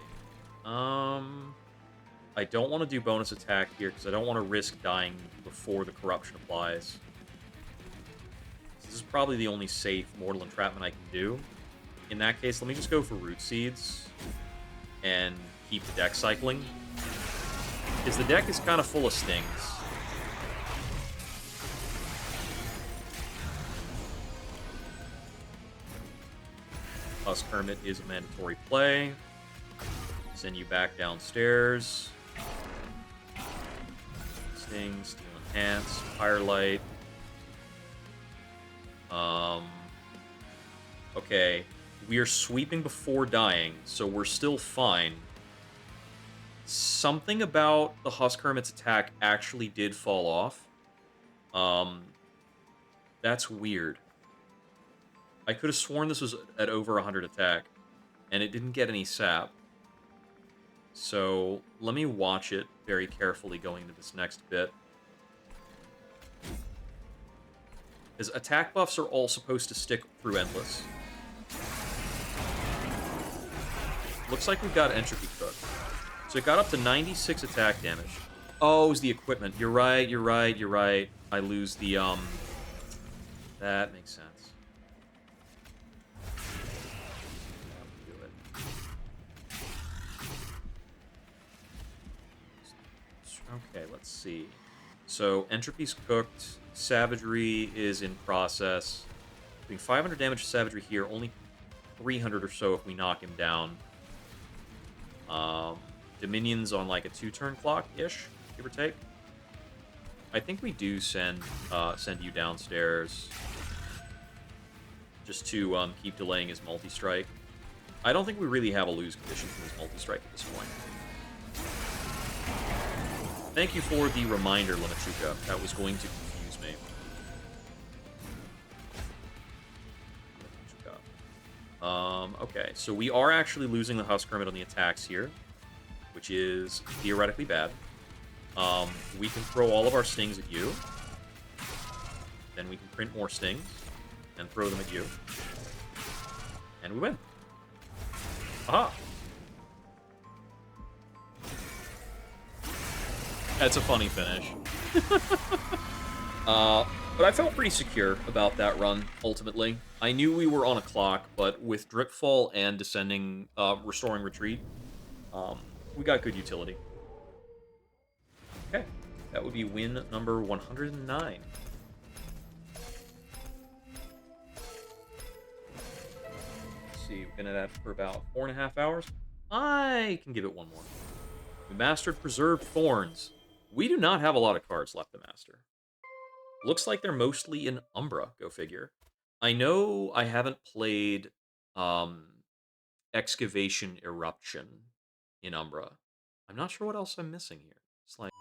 I don't want to do bonus attack here because I don't want to risk dying before the corruption applies. So this is probably the only safe Mortal Entrapment I can do. In that case, let me just go for Root Seeds and keep the deck cycling. Because the deck is kind of full of stings. Husk Hermit is a mandatory play. Send you back downstairs. Sting, Steel Enhance, Firelight. Okay. We are sweeping before dying, so we're still fine. Something about the Husk Hermit's attack actually did fall off. That's weird. I could have sworn this was at over 100 attack, and it didn't get any sap. So let me watch it very carefully going into this next bit. Because attack buffs are all supposed to stick through Endless. Looks like we've got Entropy cooked. So it got up to 96 attack damage. Oh, it was the equipment. You're right, you're right, you're right. I lose the, That makes sense. Okay, let's see. So, Entropy's cooked. Savagery is in process. Doing 500 damage to Savagery here. Only 300 or so if we knock him down. Dominion's on like a 2-turn clock-ish, give or take. I think we do send you downstairs just to keep delaying his multi-strike. I don't think we really have a lose condition from his multi-strike at this point. Thank you for the reminder, Lemachuka. That was going to confuse me. Okay, so we are actually losing the Husk Hermit on the attacks here, which is theoretically bad. We can throw all of our stings at you. Then we can print more stings and throw them at you. And we win. Aha! That's a funny finish. But I felt pretty secure about that run, ultimately. I knew we were on a clock, but with Dripfall and Descending, Restoring Retreat, we got good utility. Okay, that would be win number 109. Let's see, we've been at that for about 4.5 hours. I can give it one more. We mastered Preserved Thorns. We do not have a lot of cards left to master. Looks like they're mostly in Umbra, go figure. I know I haven't played um, Excavation Eruption in Umbra. I'm not sure what else I'm missing here. It's like